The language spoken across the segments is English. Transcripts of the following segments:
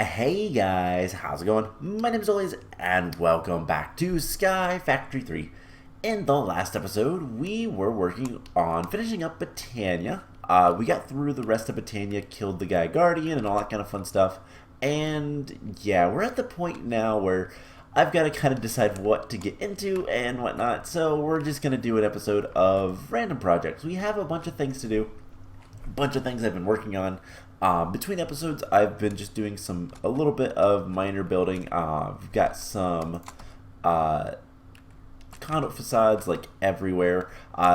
Hey guys, how's it going? My name is always, and welcome back to Sky Factory 3. In the last episode, we were working on finishing up Britannia. We got through the rest of Britannia, killed the guy Guardian, and all that kind of fun stuff. And yeah, we're at the point now where I've got to kind of decide what to get into and whatnot. So we're just going to do an episode of random projects. We have a bunch of things to do, bunch of things I've been working on. Between episodes, I've been just doing a little bit of minor building. I've got some conduit facades like everywhere.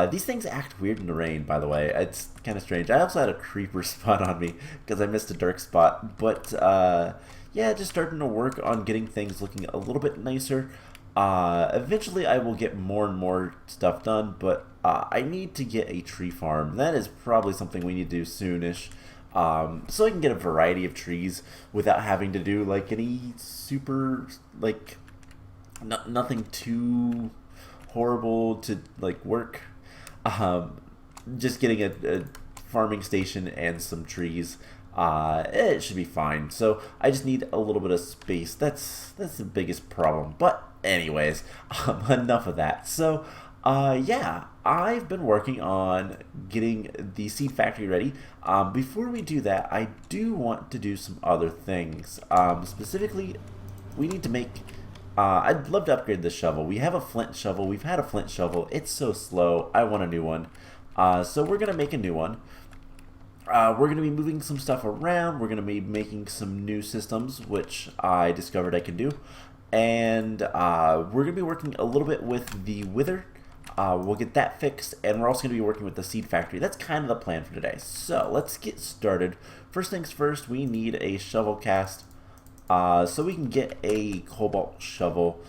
These things act weird in the rain, by the way. It's kind of strange. I also had a creeper spot on me because I missed a dark spot. But yeah, just starting to work on getting things looking a little bit nicer. Eventually I will get more and more stuff done, but I need to get a tree farm. That is probably something we need to do soonish. So I can get a variety of trees without having to do like any super like nothing too horrible to like work. Just getting a farming station and some trees. It should be fine. So I just need a little bit of space. That's the biggest problem. But anyways, enough of that. So yeah, I've been working on getting the seed factory ready. Before we do that, I do want to do some other things. Specifically, we need to make... I'd love to upgrade this shovel. We have a flint shovel. We've had a flint shovel. It's so slow. I want a new one. So we're going to make a new one. We're going to be moving some stuff around. We're going to be making some new systems, which I discovered I can do. And we're going to be working a little bit with the wither. We'll get that fixed, and we're also going to be working with the seed factory. That's kind of the plan for today. So let's get started. First things first, we need a shovel cast so we can get a cobalt shovel.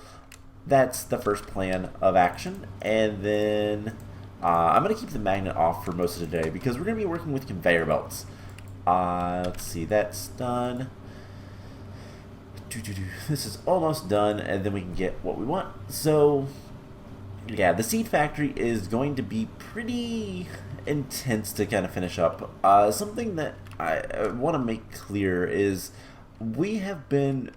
That's the first plan of action. And then I'm going to keep the magnet off for most of the day because we're going to be working with conveyor belts. Let's see, that's done. This is almost done, and then we can get what we want. So yeah, the seed factory is going to be pretty intense to kind of finish up. Something that I want to make clear is we have been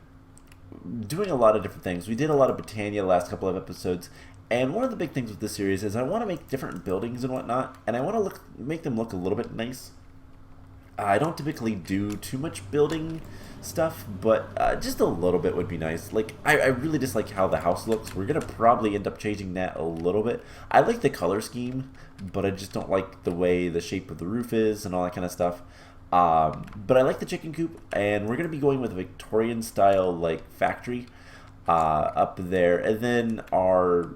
doing a lot of different things. We did a lot of Britannia the last couple of episodes, and one of the big things with this series is I want to make different buildings and whatnot, and I want to make them look a little bit nice. I don't typically do too much building stuff, but just a little bit would be nice. Like, I really just like how the house looks. We're going to probably end up changing that a little bit. I like the color scheme, but I just don't like the way the shape of the roof is and all that kind of stuff. But I like the chicken coop, and we're going to be going with a Victorian style like factory up there. And then our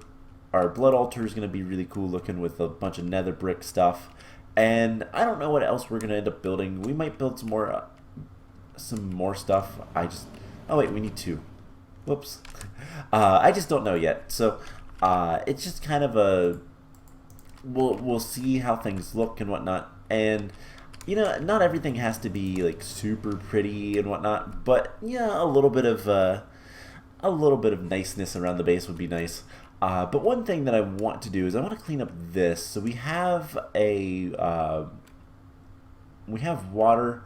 blood altar is going to be really cool looking with a bunch of nether brick stuff. And I don't know what else we're going to end up building. We might build some more stuff. Oh wait, we need two. Whoops. I just don't know yet. So it's just kind of a... We'll see how things look and whatnot. And, you know, not everything has to be like super pretty and whatnot. But, yeah, a little bit of niceness around the base would be nice. But one thing that I want to do is I want to clean up this. So we have water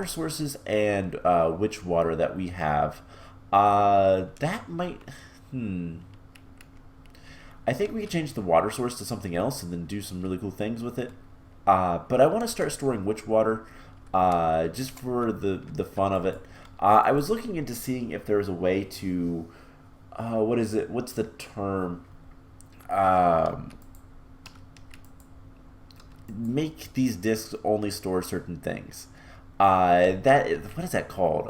sources and which water that we have. That might I think we could change the water source to something else and then do some really cool things with it. But I want to start storing witch water just for the fun of it. I was looking into seeing if there was a way to what's the term? Make these discs only store certain things. What is that called?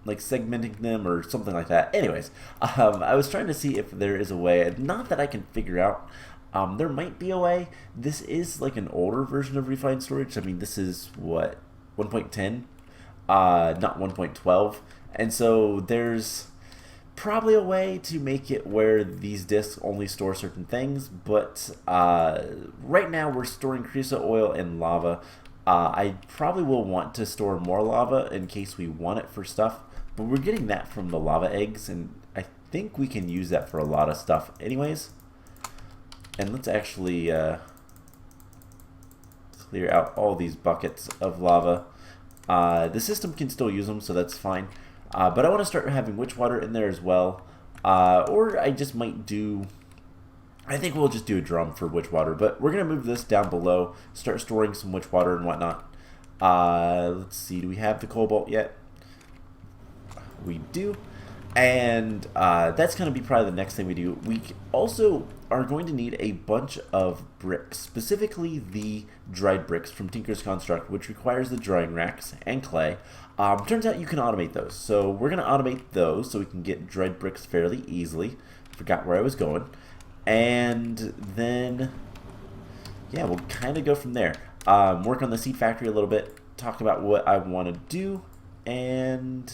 Like segmenting them or something like that. Anyways, I was trying to see if there is a way. Not that I can figure out. There might be a way. This is like an older version of refined storage. I mean, this is what, 1.10, not 1.12, and so there's probably a way to make it where these discs only store certain things, but right now we're storing creosote oil and lava. I probably will want to store more lava in case we want it for stuff, but we're getting that from the lava eggs, and I think we can use that for a lot of stuff anyways. And let's actually clear out all these buckets of lava. The system can still use them, so that's fine. But I want to start having witch water in there as well. Or I just might do... I think we'll just do a drum for witch water, but we're going to move this down below, start storing some witch water and whatnot. Let's see, do we have the cobalt yet? We do. And that's going to be probably the next thing we do. We also are going to need a bunch of bricks, specifically the dried bricks from Tinker's Construct, which requires the drying racks and clay. Turns out you can automate those, so we're going to automate those so we can get dried bricks fairly easily. Forgot where I was going. And then, yeah, we'll kind of go from there. Work on the seed factory a little bit, talk about what I want to do, and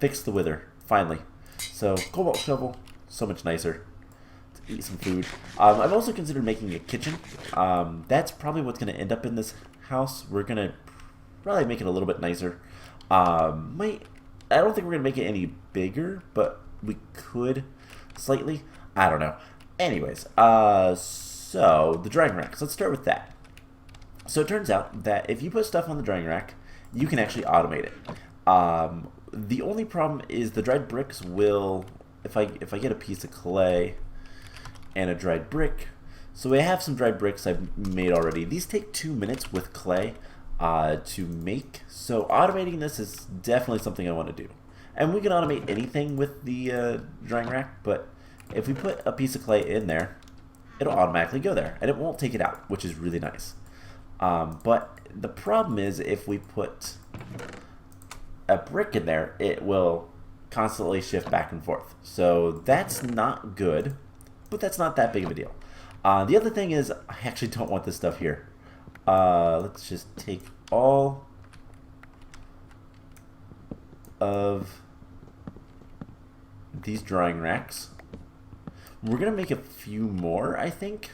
fix the wither, finally. So, cobalt shovel, so much nicer. Let's eat some food. I've also considered making a kitchen. That's probably what's going to end up in this house. We're going to probably make it a little bit nicer. I don't think we're going to make it any bigger, but we could slightly. I don't know. Anyways, so the drying racks. Let's start with that. So it turns out that if you put stuff on the drying rack, you can actually automate it. The only problem is the dried bricks will, if I get a piece of clay and a dried brick, so I have some dried bricks I've made already. These take 2 minutes with clay to make, so automating this is definitely something I want to do. And we can automate anything with the drying rack, but if we put a piece of clay in there, it'll automatically go there, and it won't take it out, which is really nice. But the problem is if we put a brick in there, it will constantly shift back and forth. So that's not good, but that's not that big of a deal. The other thing is I actually don't want this stuff here. Let's just take all of these drying racks. We're going to make a few more, I think.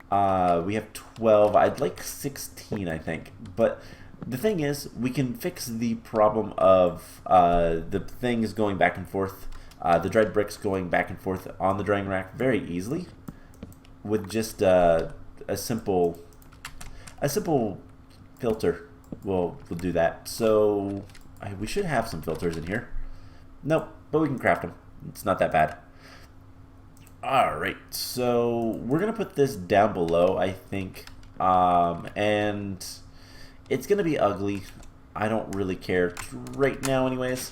We have 12. I'd like 16, I think. But the thing is, we can fix the problem of the things going back and forth, the dried bricks going back and forth on the drying rack very easily with just a simple filter. We'll do that. So we should have some filters in here. Nope, but we can craft them. It's not that bad. Alright, so we're going to put this down below, I think. And it's going to be ugly. I don't really care right now anyways.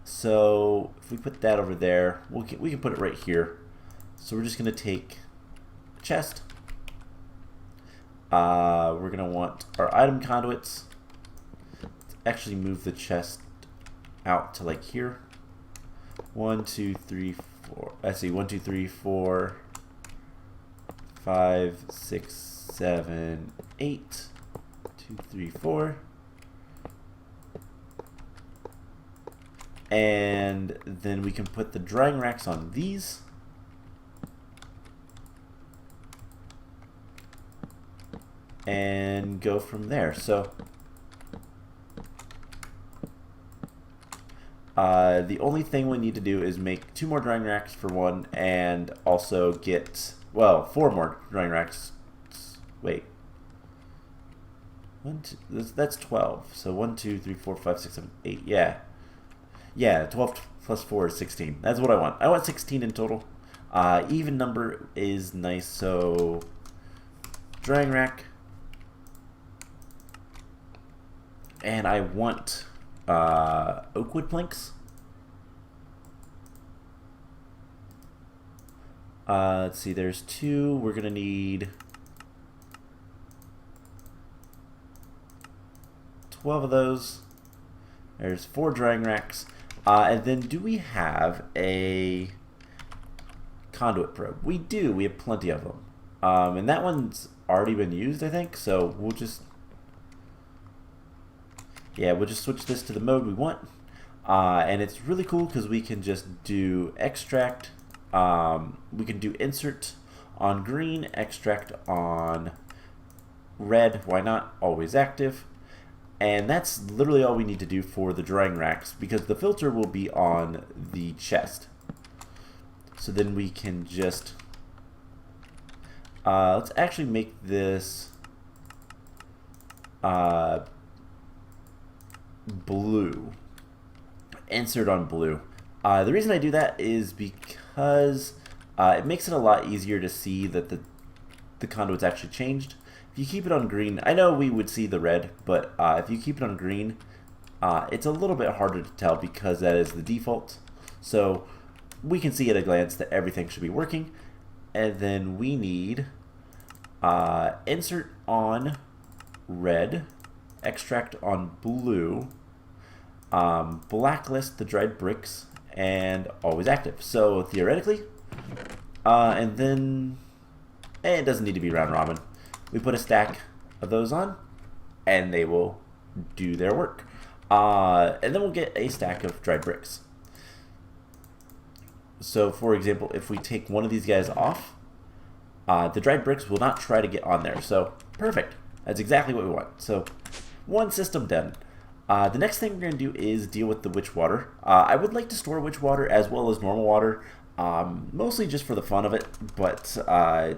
So if we put that over there, we can put it right here. So we're just going to take a chest. We're going to want our item conduits. Let's actually move the chest out to like here. 1, 2, 3, 4. I see 1, 2, 3, 4, 5, 6, 7, 8. 2, 3, 4. And then we can put the drying racks on these. And go from there. So the only thing we need to do is make 2 more drying racks for one, and also get, well, 4 more drying racks. Wait. That's 12. So 1, 2, 3, 4, 5, 6, 7, 8. Yeah. Yeah, 12 plus 4 is 16. That's what I want. I want 16 in total. Even number is nice, so drying rack. And I want oak wood planks. Let's see, there's 2. We're going to need 12 of those. There's 4 drying racks. And then do we have a conduit probe? We do. We have plenty of them. And that one's already been used, I think. So we'll just... yeah, we'll just switch this to the mode we want. And it's really cool because we can just do extract. We can do insert on green, extract on red. Why not? Always active. And that's literally all we need to do for the drying racks, because the filter will be on the chest. So then we can just... let's actually make this uh, blue. Insert on blue. The reason I do that is because it makes it a lot easier to see that the conduit's actually changed. If you keep it on green, I know we would see the red, but if you keep it on green, it's a little bit harder to tell because that is the default. So we can see at a glance that everything should be working. And then we need insert on red, extract on blue, blacklist the dried bricks, and always active. So theoretically, and then it doesn't need to be round robin. We put a stack of those on, and they will do their work. And then we'll get a stack of dried bricks. So for example, if we take one of these guys off, the dried bricks will not try to get on there. So perfect. That's exactly what we want. So one system done. The next thing we're going to do is deal with the witch water. I would like to store witch water as well as normal water, mostly just for the fun of it, but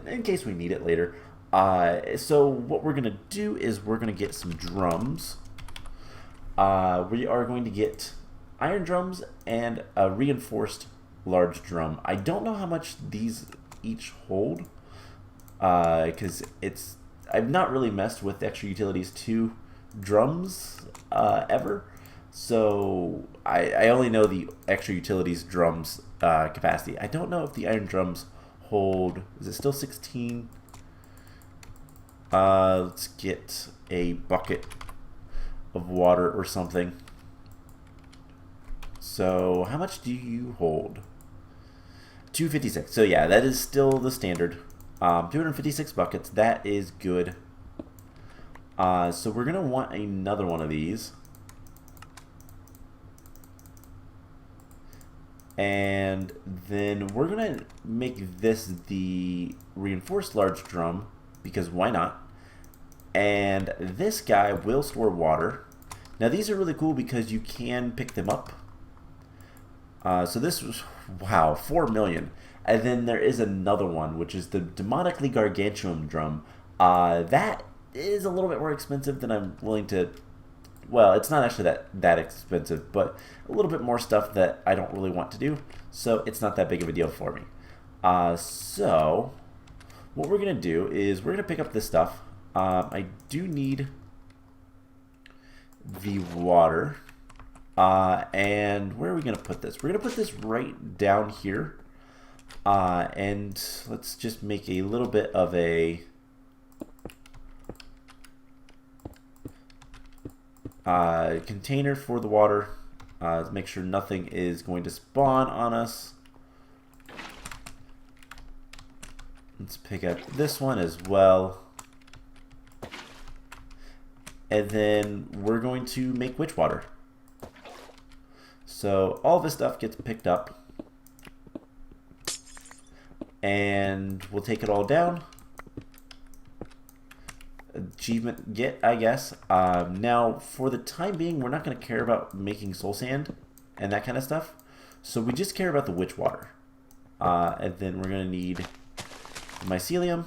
in case we need it later. So what we're going to do is we're going to get some drums. We are going to get iron drums and a reinforced large drum. I don't know how much these each hold, because I've not really messed with extra utilities 2 drums ever, so I only know the extra utilities drums capacity. I don't know if the iron drums hold, is it still 16? Let's get a bucket of water or something. So how much do you hold? 256. So yeah, that is still the standard. 256 buckets, that is good. So we're going to want another one of these. And then we're going to make this the reinforced large drum, because why not? And this guy will store water. Now these are really cool because you can pick them up. So this was, wow, 4 million. And then there is another one, which is the demonically gargantuan drum. That is a little bit more expensive than I'm willing to, well, it's not actually that expensive, but a little bit more stuff that I don't really want to do, so it's not that big of a deal for me. So what we're going to do is we're going to pick up this stuff. I do need the water, and where are we going to put this? We're going to put this right down here, and let's just make a little bit of a container for the water, to make sure nothing is going to spawn on us. Let's pick up this one as well. And then we're going to make witch water. So all this stuff gets picked up. And we'll take it all down. Achievement get, I guess. Now, for the time being, we're not going to care about making soul sand and that kind of stuff. So we just care about the witch water. And then we're going to need mycelium.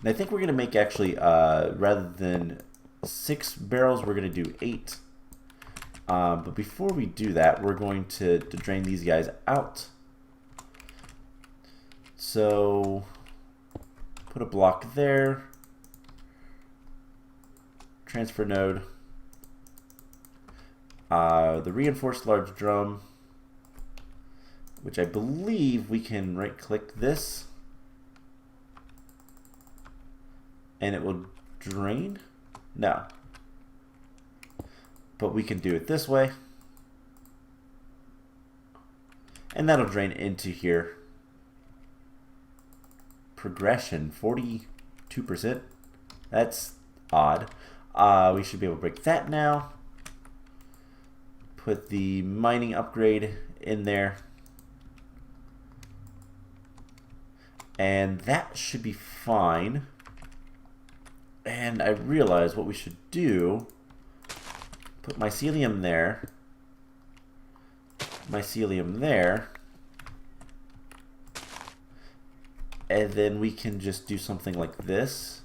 And I think we're going to make, actually, rather than 6 barrels, we're going to do 8. But before we do that, we're going to drain these guys out. So put a block there. Transfer node. The reinforced large drum, which I believe we can right-click this, and it will drain? No. But we can do it this way. And that'll drain into here. Progression, 42%. That's odd. We should be able to break that now. Put the mining upgrade in there. And that should be fine. And I realize what we should do, put mycelium there, mycelium there, and then we can just do something like this.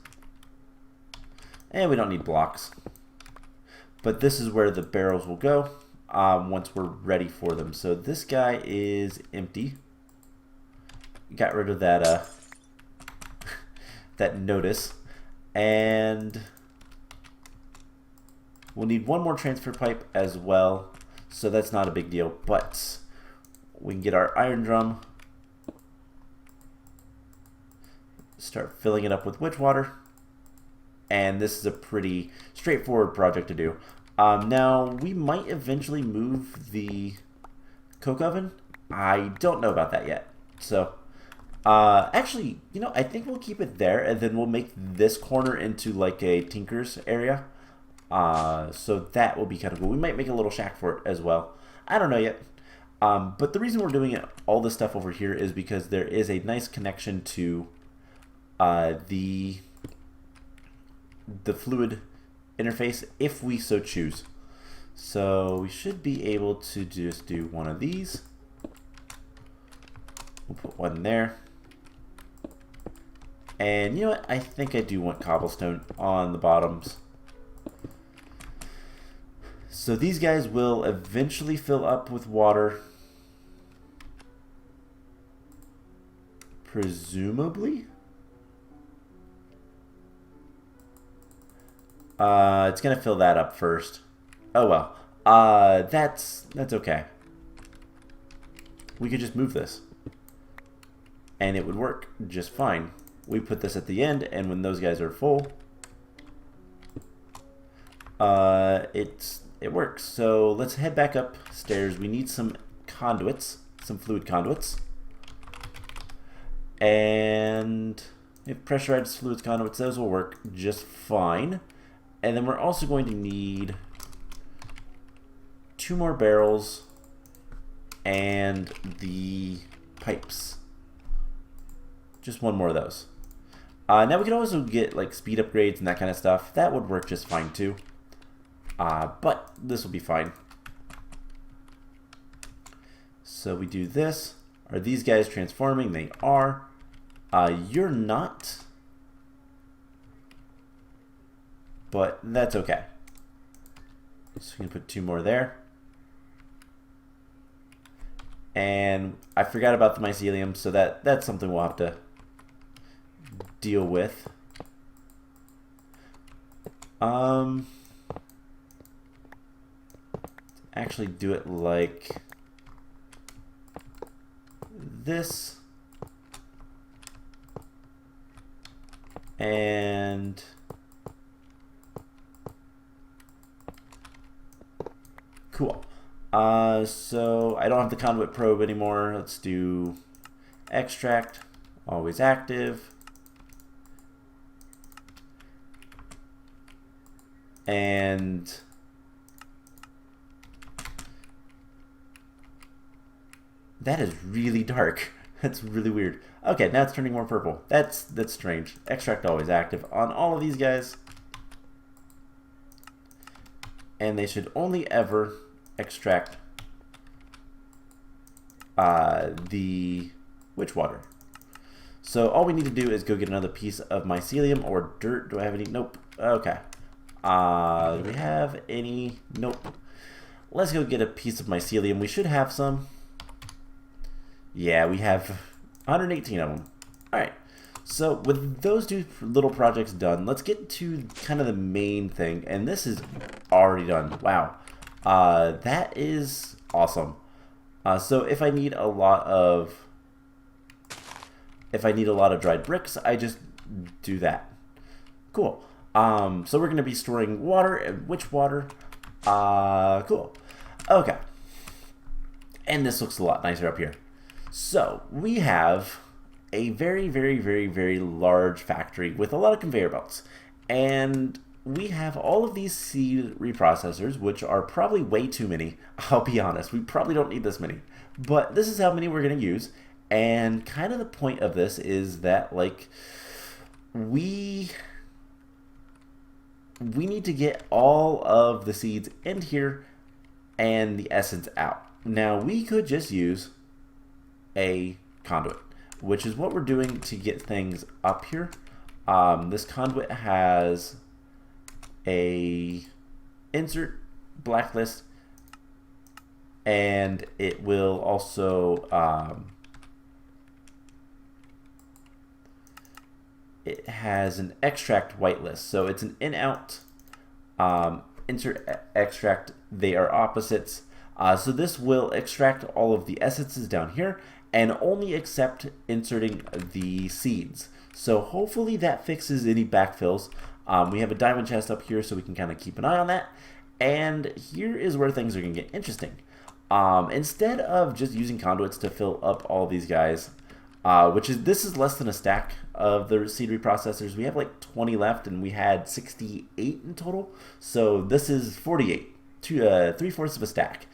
And we don't need blocks. But this is where the barrels will go once we're ready for them. So this guy is empty. Got rid of that that notice. And we'll need one more transfer pipe as well. So that's not a big deal. But we can get our iron drum. Start filling it up with witch water. And this is a pretty straightforward project to do. Now, we might eventually move the coke oven. I don't know about that yet. So, actually, you know, I think we'll keep it there, and then we'll make this corner into like a tinker's area. So that will be kind of cool. We might make a little shack for it as well. I don't know yet. But the reason we're doing all this stuff over here is because there is a nice connection to the fluid interface if we so choose. So we should be able to just do one of these. We'll put one there. And you know what? I think I do want cobblestone on the bottoms. So these guys will eventually fill up with water. Presumably. It's gonna fill that up first. Oh well. That's okay. We could just move this, and it would work just fine. We put this at the end, and when those guys are full, it works. So let's head back upstairs. We need some conduits, some fluid conduits, and if pressurized fluids conduits, those will work just fine. And then we're also going to need 2 more barrels and the pipes. Just 1 more of those. Now we can also get like speed upgrades and that kind of stuff. That would work just fine too. But this will be fine. So we do this. Are these guys transforming? They are. You're not. But that's okay. So we can put 2 more there. And I forgot about the mycelium, so that's something we'll have to deal with. Actually do it like this. And cool. So I don't have the conduit probe anymore. Let's do extract, always active. And that is really dark. That's really weird. Okay, now it's turning more purple. That's strange. Extract always active on all of these guys. And they should only ever extract the witch water. So all we need to do is go get another piece of mycelium or dirt. Do I have any? Nope. Okay. Do we have any? Nope. Let's go get a piece of mycelium. We should have some. Yeah, we have 118 of them. Alright. So with those 2 little projects done, let's get to kind of the main thing. And this is already done. Wow. That is awesome. So if I need a lot of dried bricks, I just do that. Cool. So we're going to be storing water and witch water. Cool. Okay. And this looks a lot nicer up here. So we have a very, very, very, very large factory with a lot of conveyor belts. And we have all of these seed reprocessors, which are probably way too many. I'll be honest, we probably don't need this many. But this is how many we're going to use. And kind of the point of this is that, like, we need to get all of the seeds in here and the essence out. Now, we could just use a conduit, which is what we're doing to get things up here. This conduit has a insert blacklist, and it will also it has an extract whitelist. So it's an in-out, insert, extract. They are opposites. So this will extract all of the essences down here and only accept inserting the seeds. So hopefully that fixes any backfills. We have a diamond chest up here, so we can kind of keep an eye on that. And here is where things are going to get interesting. Instead of just using conduits to fill up all these guys, this is less than a stack of the seed reprocessors. We have like 20 left, and we had 68 in total. So this is 48, 3/4 of a stack.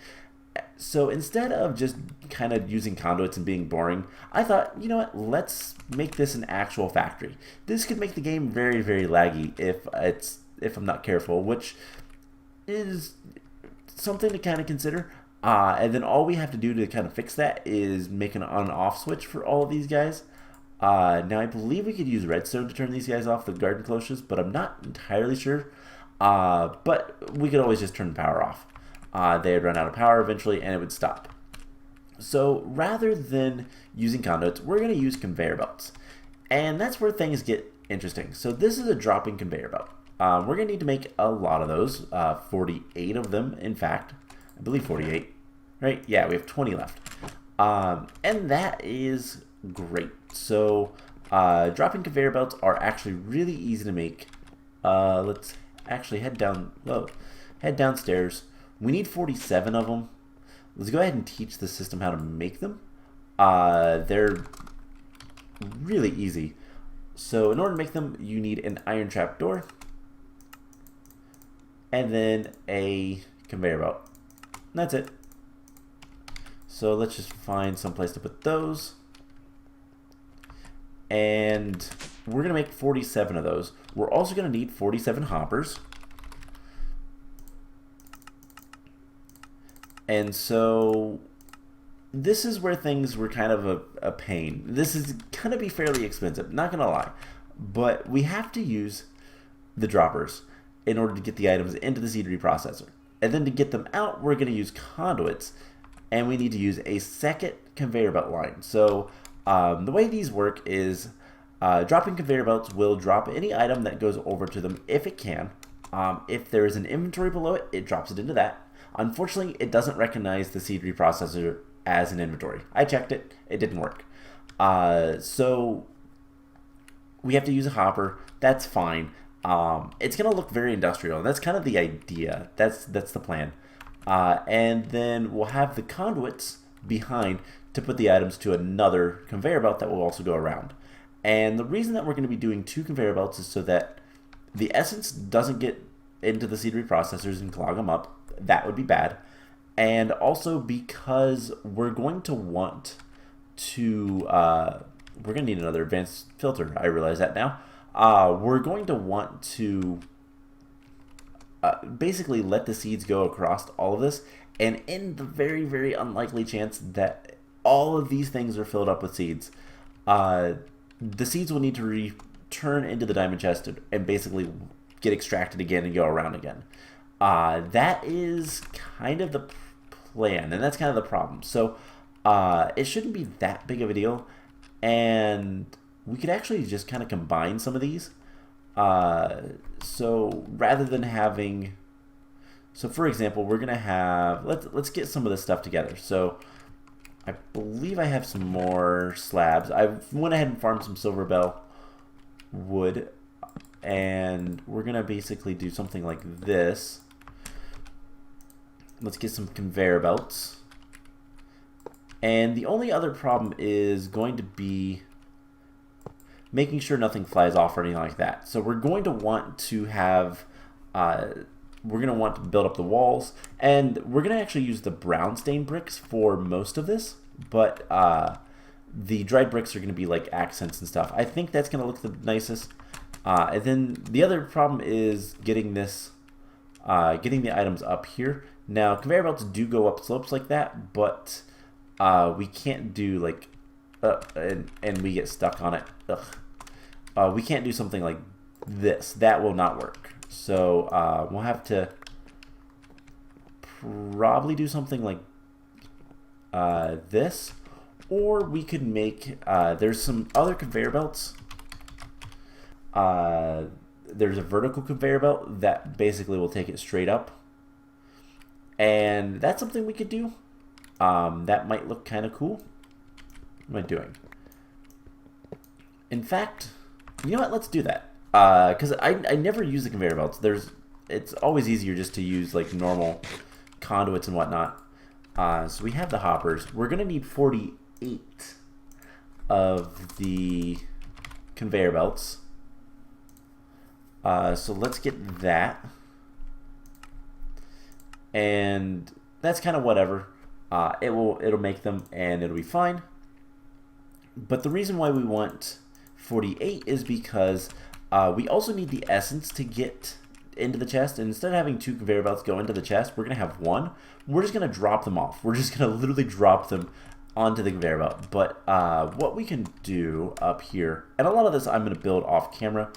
So instead of just kind of using conduits and being boring, I thought, you know what, let's make this an actual factory. This could make the game very, very laggy if I'm not careful, which is something to kind of consider. And then all we have to do to kind of fix that is make an on-off switch for all of these guys. Now I believe we could use redstone to turn these guys off, the garden cloches, but I'm not entirely sure. But we could always just turn the power off. They would run out of power eventually, and it would stop. So rather than using conduits, we're going to use conveyor belts. And that's where things get interesting. So this is a dropping conveyor belt. We're going to need to make a lot of those, 48 of them, in fact. I believe 48, right? Yeah, we have 20 left. And that is great. So dropping conveyor belts are actually really easy to make. Let's actually head downstairs. We need 47 of them. Let's go ahead and teach the system how to make them. They're really easy. So in order to make them, you need an iron trap door and then a conveyor belt. And that's it. So let's just find some place to put those. And we're going to make 47 of those. We're also going to need 47 hoppers. And so this is where things were kind of a pain. This is going to be fairly expensive, not going to lie. But we have to use the droppers in order to get the items into the seed reprocessor. And then to get them out, we're going to use conduits. And we need to use a second conveyor belt line. So the way these work is dropping conveyor belts will drop any item that goes over to them if it can. If there is an inventory below it, it drops it into that. Unfortunately, it doesn't recognize the seed reprocessor as an inventory. I checked it. It didn't work. So we have to use a hopper. That's fine. It's going to look very industrial. And that's kind of the idea. That's the plan. And then we'll have the conduits behind to put the items to another conveyor belt that will also go around. And the reason that we're going to be doing two conveyor belts is so that the essence doesn't get into the seed reprocessors and clog them up. That would be bad. And also because we're going to want to, we're going to need another advanced filter. I realize that now. We're going to want to basically let the seeds go across all of this. And in the very, very unlikely chance that all of these things are filled up with seeds, the seeds will need to return into the diamond chest and basically get extracted again and go around again. That is kind of the plan, and that's kind of the problem. So it shouldn't be that big of a deal, and we could actually just kind of combine some of these. So rather than having, so for example, we're gonna have, let's get some of this stuff together. So I believe I have some more slabs. I went ahead and farmed some silver bell wood, and we're gonna basically do something like this. Let's get some conveyor belts. And the only other problem is going to be making sure nothing flies off or anything like that. So we're going to want to have, we're going to want to build up the walls, and we're going to actually use the brown stain bricks for most of this, but the dried bricks are going to be like accents and stuff. I think that's going to look the nicest. And then the other problem is getting this, getting the items up here. Now, conveyor belts do go up slopes like that, but we can't do like, and we get stuck on it. We can't do something like this. That will not work. So we'll have to probably do something like this, or we could make, there's some other conveyor belts. There's a vertical conveyor belt that basically will take it straight up, and that's something we could do. That might look kind of cool. What am I doing? In fact, you know what? Let's do that. Because I never use the conveyor belts. It's always easier just to use like normal conduits and whatnot. So we have the hoppers. We're gonna need 48 of the conveyor belts. So let's get that. And that's kind of whatever. It'll make them and it'll be fine. But the reason why we want 48 is because we also need the essence to get into the chest. And instead of having 2 conveyor belts go into the chest, we're going to have 1. We're just going to drop them off. We're just going to literally drop them onto the conveyor belt. But what we can do up here, and a lot of this I'm going to build off camera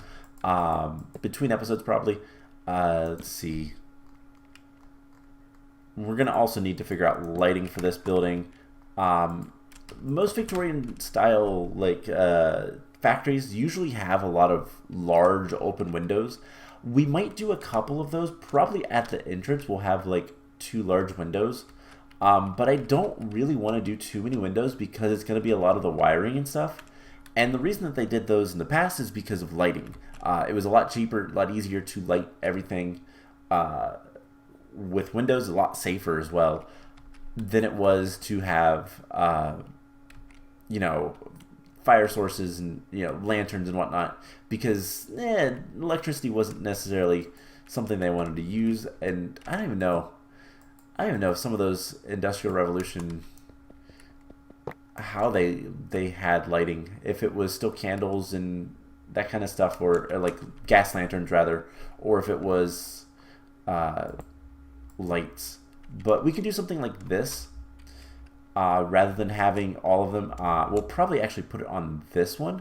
between episodes probably. Let's see. We're going to also need to figure out lighting for this building. Most Victorian style like factories usually have a lot of large open windows. We might do a couple of those. Probably at the entrance we'll have like 2 large windows. But I don't really want to do too many windows because it's going to be a lot of the wiring and stuff. And the reason that they did those in the past is because of lighting. It was a lot cheaper, a lot easier to light everything with windows, a lot safer as well than it was to have you know, fire sources and, you know, lanterns and whatnot, because electricity wasn't necessarily something they wanted to use. And I don't even know if some of those Industrial Revolution, how they had lighting, if it was still candles and that kind of stuff, or like gas lanterns rather, or if it was lights. But we can do something like this. Rather than having all of them, we'll probably actually put it on this one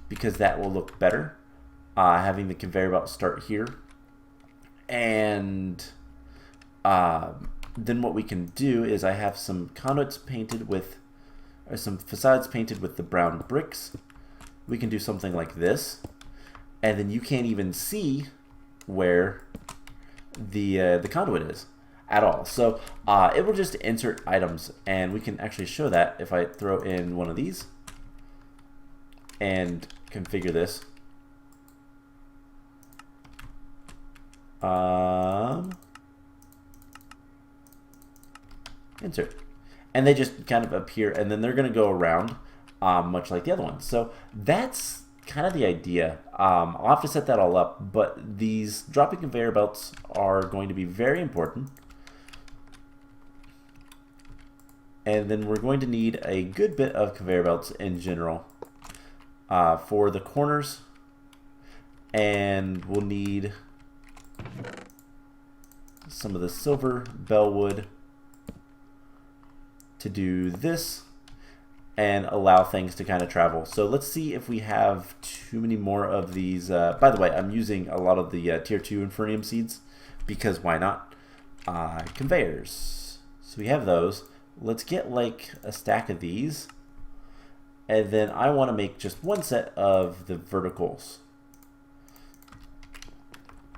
because that will look better. Having the conveyor belt start here. And then what we can do is I have some conduits painted with, or some facades painted with the brown bricks. We can do something like this. And then you can't even see where the conduit is at all. So it will just insert items, and we can actually show that if I throw in one of these and configure this. Insert. And they just kind of appear, and then they're going to go around much like the other ones. So that's kind of the idea. I'll have to set that all up, but these dropping conveyor belts are going to be very important. And then we're going to need a good bit of conveyor belts in general for the corners. And we'll need some of the silver bellwood to do this and allow things to kind of travel. So let's see if we have too many more of these. By the way, I'm using a lot of the tier 2 Infernium seeds because why not? Conveyors. So we have those. Let's get like a stack of these, and then I want to make just one set of the verticals.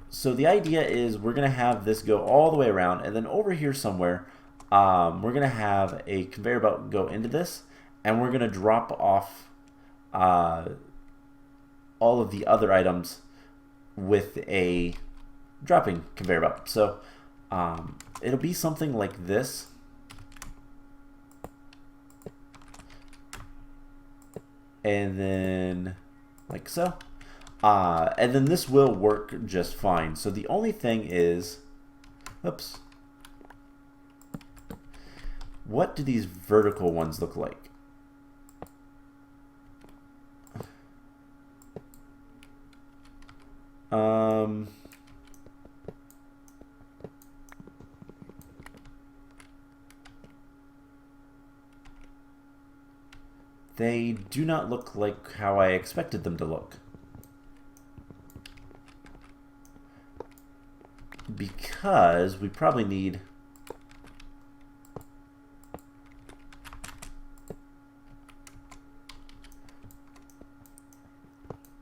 So the idea is we're going to have this go all the way around, and then over here somewhere we're going to have a conveyor belt go into this, and we're going to drop off all of the other items with a dropping conveyor belt. So it'll be something like this. And then like so. And then this will work just fine. So the only thing is, oops, what do these vertical ones look like? They do not look like how I expected them to look. because we probably need...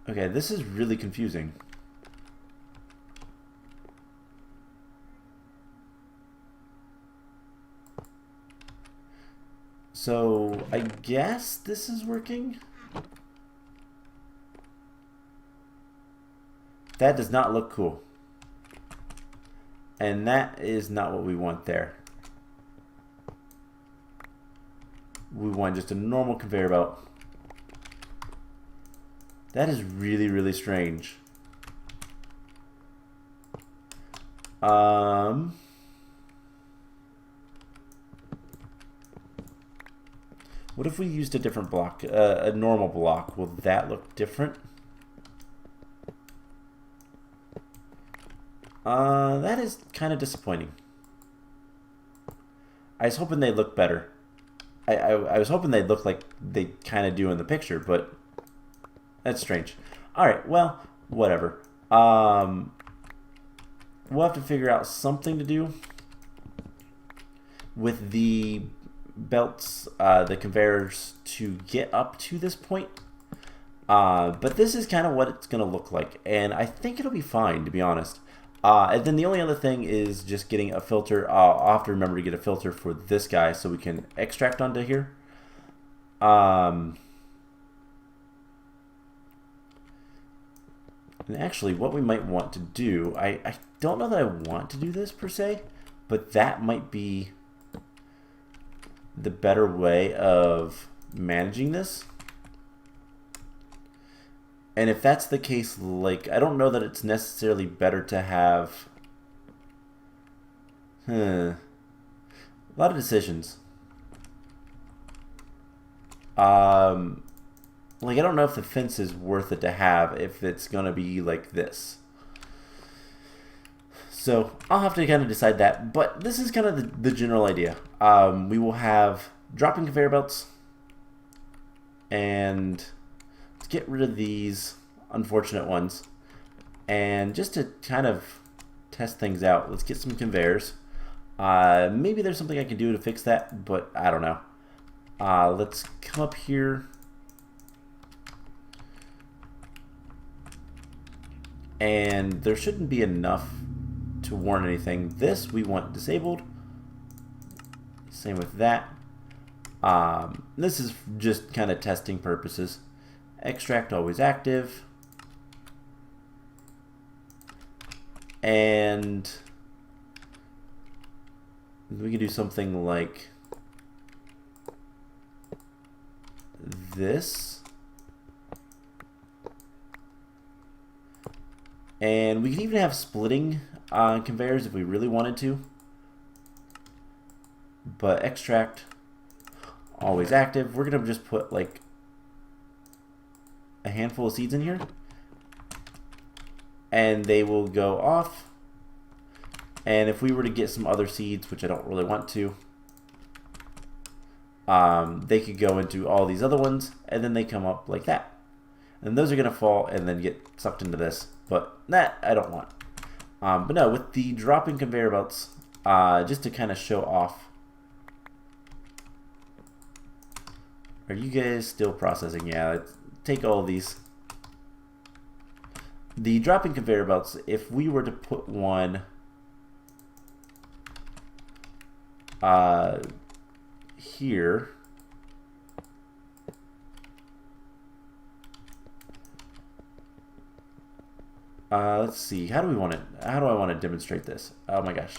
Okay, this is really confusing. So, I guess this is working? That does not look cool. And that is not what we want there. We want just a normal conveyor belt. That is really, really strange. What if we used a different block, a normal block? Will that look different? That is kind of disappointing. I was hoping they'd look better. I was hoping they'd look like they kind of do in the picture, but that's strange. Alright, well, whatever. We'll have to figure out something to do with the belts, the conveyors, to get up to this point. But this is kind of what it's going to look like, and I think it'll be fine, to be honest. And then the only other thing is just getting a filter. I'll have to remember to get a filter for this guy so we can extract onto here. And actually, what we might want to do, I don't know that I want to do this per se, but that might be the better way of managing this. And if that's the case, like, I don't know that it's necessarily better to have a lot of decisions. Like, I don't know if the fence is worth it to have if it's gonna be like this. So I'll have to kind of decide that, but this is kind of the general idea. We will have dropping conveyor belts, and let's get rid of these unfortunate ones. And just to kind of test things out, let's get some conveyors. Maybe there's something I can do to fix that, but I don't know. Let's come up here. And there shouldn't be enough to warn anything. This we want disabled. Same with that. This is just kind of testing purposes. Extract always active. And we can do something like this. And we can even have splitting conveyors if we really wanted to. But extract always active. We're going to just put like a handful of seeds in here. And they will go off. And if we were to get some other seeds, which I don't really want to, they could go into all these other ones, and then they come up like that. And those are going to fall and then get sucked into this. But that I don't want. But no, with the dropping conveyor belts, just to kind of show off. Are you guys still processing? Yeah, let's take all of these. The dropping conveyor belts, if we were to put one here, let's see, how do we want it? How do I want to demonstrate this? Oh my gosh.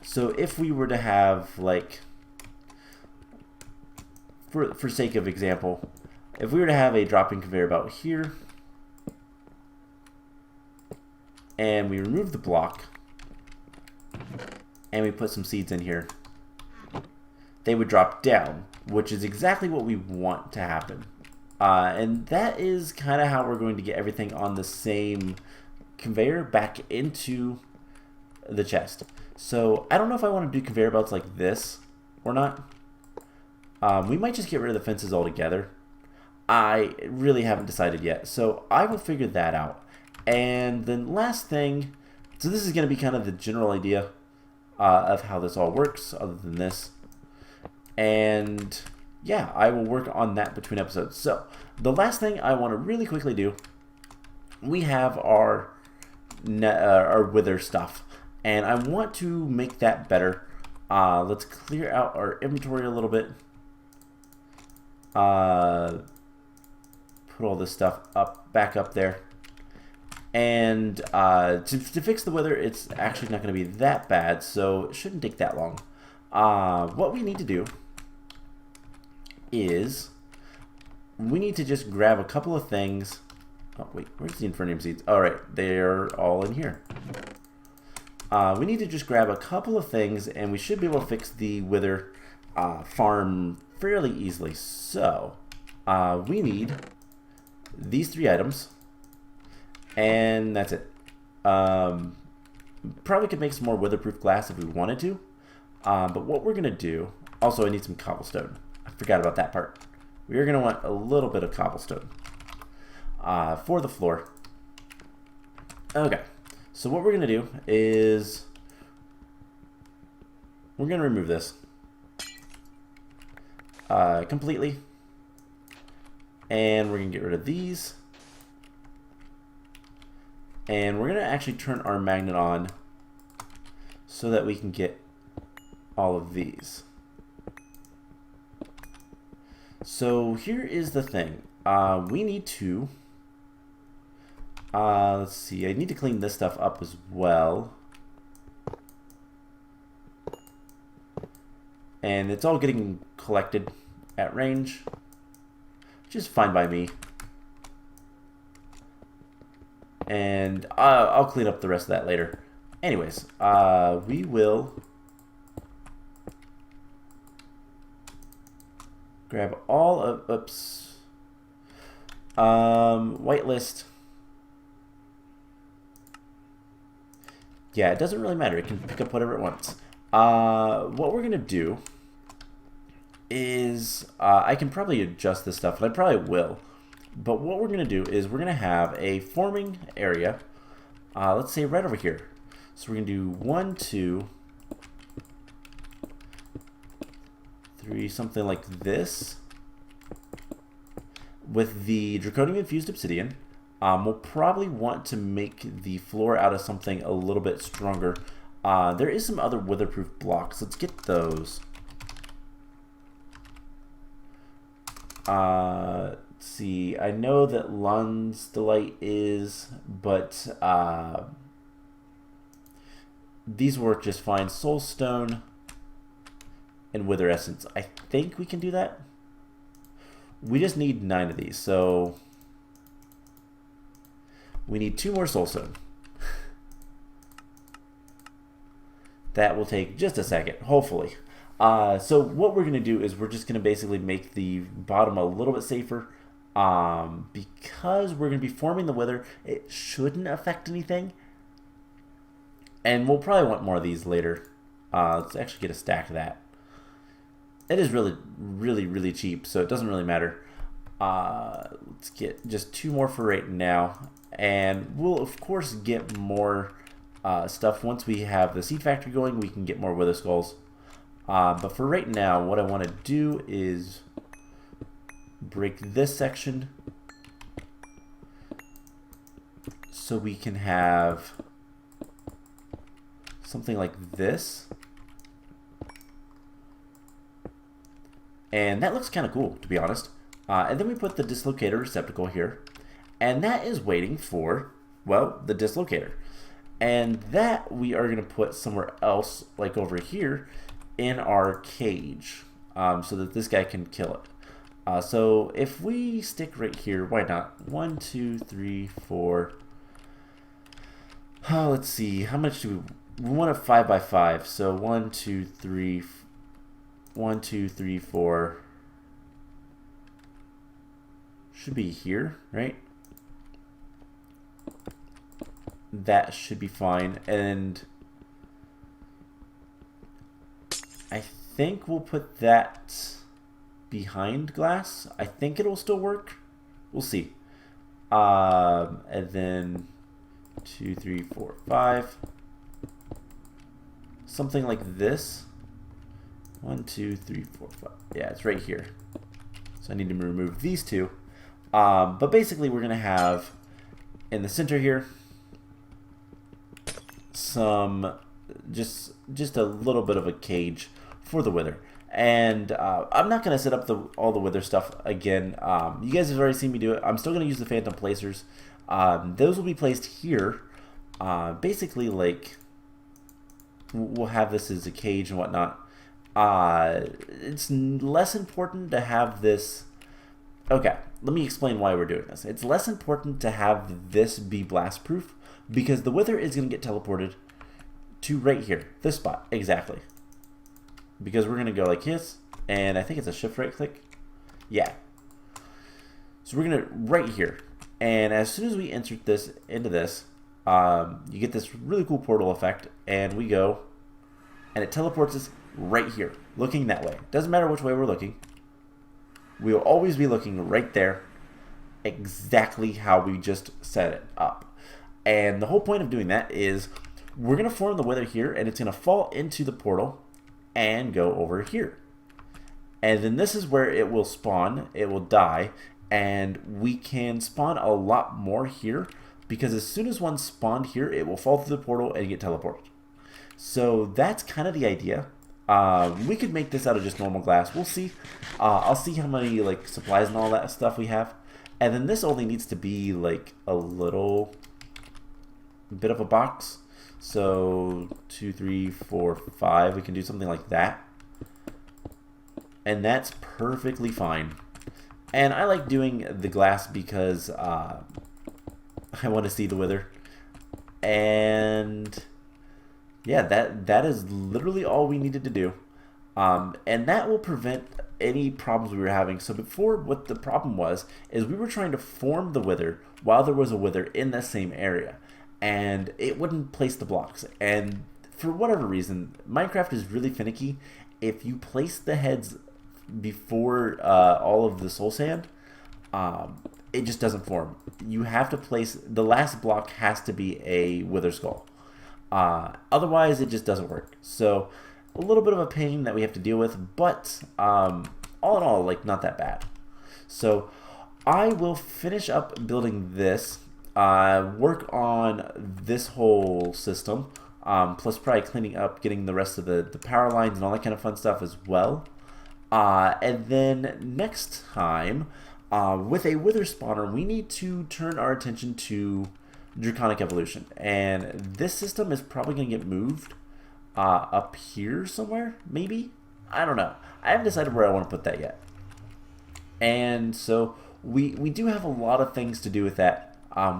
So if we were to have, like, for sake of example, if we were to have a dropping conveyor belt here, and we remove the block, and we put some seeds in here, they would drop down, which is exactly what we want to happen. And that is kind of how we're going to get everything on the same conveyor back into the chest. So I don't know if I want to do conveyor belts like this or not. We might just get rid of the fences altogether. I really haven't decided yet. So I will figure that out. And then last thing, so this is going to be kind of the general idea of how this all works, other than this. And yeah, I will work on that between episodes. So the last thing I want to really quickly do, we have our wither stuff, and I want to make that better. Let's clear out our inventory a little bit. Put all this stuff back up there. And to fix the wither, it's actually not going to be that bad, so it shouldn't take that long. What we need to do is we need to just grab a couple of things. Oh wait, where's the Infernium seeds? Alright, they're all in here. We need to just grab a couple of things, and we should be able to fix the wither farm fairly easily. So we need these 3 items, and that's it. Probably could make some more witherproof glass if we wanted to, but what we're gonna do, also I need some cobblestone. I forgot about that part. We are gonna want a little bit of cobblestone for the floor. Okay, so what we're gonna do is we're gonna remove this completely, and we're gonna get rid of these, and we're gonna actually turn our magnet on so that we can get all of these. So here is the thing. We need to let's see, I need to clean this stuff up as well. And it's all getting collected at range, which is fine by me. And I'll clean up the rest of that later. Anyways, we will grab all of, oops, whitelist. Yeah, it doesn't really matter. It can pick up whatever it wants. What we're going to do is, I can probably adjust this stuff, and I probably will. But what we're going to do is we're going to have a forming area, let's say right over here. So we're going to do 1, 2, 3, something like this. With the draconium infused obsidian, we'll probably want to make the floor out of something a little bit stronger. There is some other witherproof blocks. Let's get those. Let's see. I know that Lund's Delight is, but these work just fine. Soulstone and Wither Essence. I think we can do that. We just need 9 of these, so we need 2 more Soulstone. That will take just a second, hopefully. So what we're going to do is we're just going to basically make the bottom a little bit safer. Because we're going to be forming the wither, it shouldn't affect anything. And we'll probably want more of these later. Let's actually get a stack of that. It is really, really, really cheap, so it doesn't really matter. Let's get just 2 more for right now. And we'll, of course, get more stuff once we have the seed factory going. We can get more wither skulls. But for right now, what I want to do is break this section so we can have something like this. And that looks kind of cool, to be honest. And then we put the dislocator receptacle here. And that is waiting for, well, the dislocator. And that we are going to put somewhere else, like over here, in our cage, so that this guy can kill it. So if we stick right here, why not? 1, 2, 3, 4. Let's see, how much do we want a 5 by 5? So 1, 2, 3, 1, 2, 3, 4. Should be here, right? That should be fine. And I think we'll put that behind glass. I think it'll still work. We'll see. And then 2, 3, 4, 5. Something like this. 1, 2, 3, 4, 5. Yeah, it's right here. So I need to remove these two. But basically we're going to have in the center here some just a little bit of a cage for the wither. And I'm not going to set up all the wither stuff again. You guys have already seen me do it. I'm still going to use the phantom placers. Those will be placed here. Basically, like, we'll have this as a cage and whatnot. It's less important to have this. Okay, let me explain why we're doing this. It's less important to have this be blast proof because the wither is going to get teleported to right here, this spot, exactly. Because we're going to go like this, and I think it's a shift right click. Yeah. So we're going to right here, and as soon as we insert this into this, you get this really cool portal effect, and we go, and it teleports us right here, looking that way. Doesn't matter which way we're looking. We will always be looking right there, exactly how we just set it up. And the whole point of doing that is we're going to form the wither here, and it's going to fall into the portal and go over here. And then this is where it will spawn, it will die, and we can spawn a lot more here because as soon as one spawned here, it will fall through the portal and get teleported. So that's kind of the idea. We could make this out of just normal glass. We'll see. I'll see how many like supplies and all that stuff we have. And then this only needs to be like a little bit of a box. So 2, 3, 4, 5. We can do something like that. And that's perfectly fine. And I like doing the glass because I want to see the wither. And yeah, that is literally all we needed to do. And that will prevent any problems we were having. So before, what the problem was is we were trying to form the wither while there was a wither in the same area. And it wouldn't place the blocks. And for whatever reason, Minecraft is really finicky. If you place the heads before all of the soul sand, it just doesn't form. You have to place, the last block has to be a wither skull. Otherwise, it just doesn't work. So a little bit of a pain that we have to deal with, but all in all, like, not that bad. So I will finish up building this. Work on this whole system, plus probably cleaning up, getting the rest of the power lines and all that kind of fun stuff as well. And then next time, with a wither spawner, we need to turn our attention to Draconic Evolution. And this system is probably going to get moved up here somewhere, maybe? I don't know. I haven't decided where I want to put that yet. And so we do have a lot of things to do with that.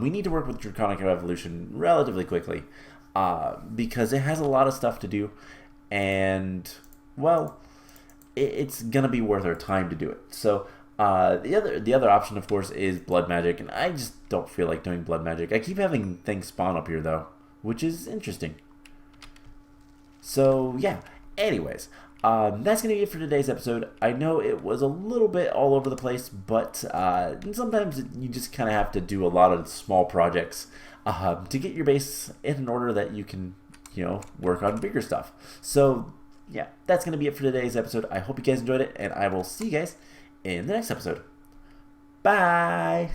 We need to work with Draconic Evolution relatively quickly because it has a lot of stuff to do, and well, it's gonna be worth our time to do it. So the other option, of course, is blood magic, and I just don't feel like doing blood magic. I keep having things spawn up here though, which is interesting. So yeah. Anyways. That's going to be it for today's episode. I know it was a little bit all over the place, but sometimes you just kind of have to do a lot of small projects to get your base in an order that you can, work on bigger stuff. So, yeah, that's going to be it for today's episode. I hope you guys enjoyed it, and I will see you guys in the next episode. Bye!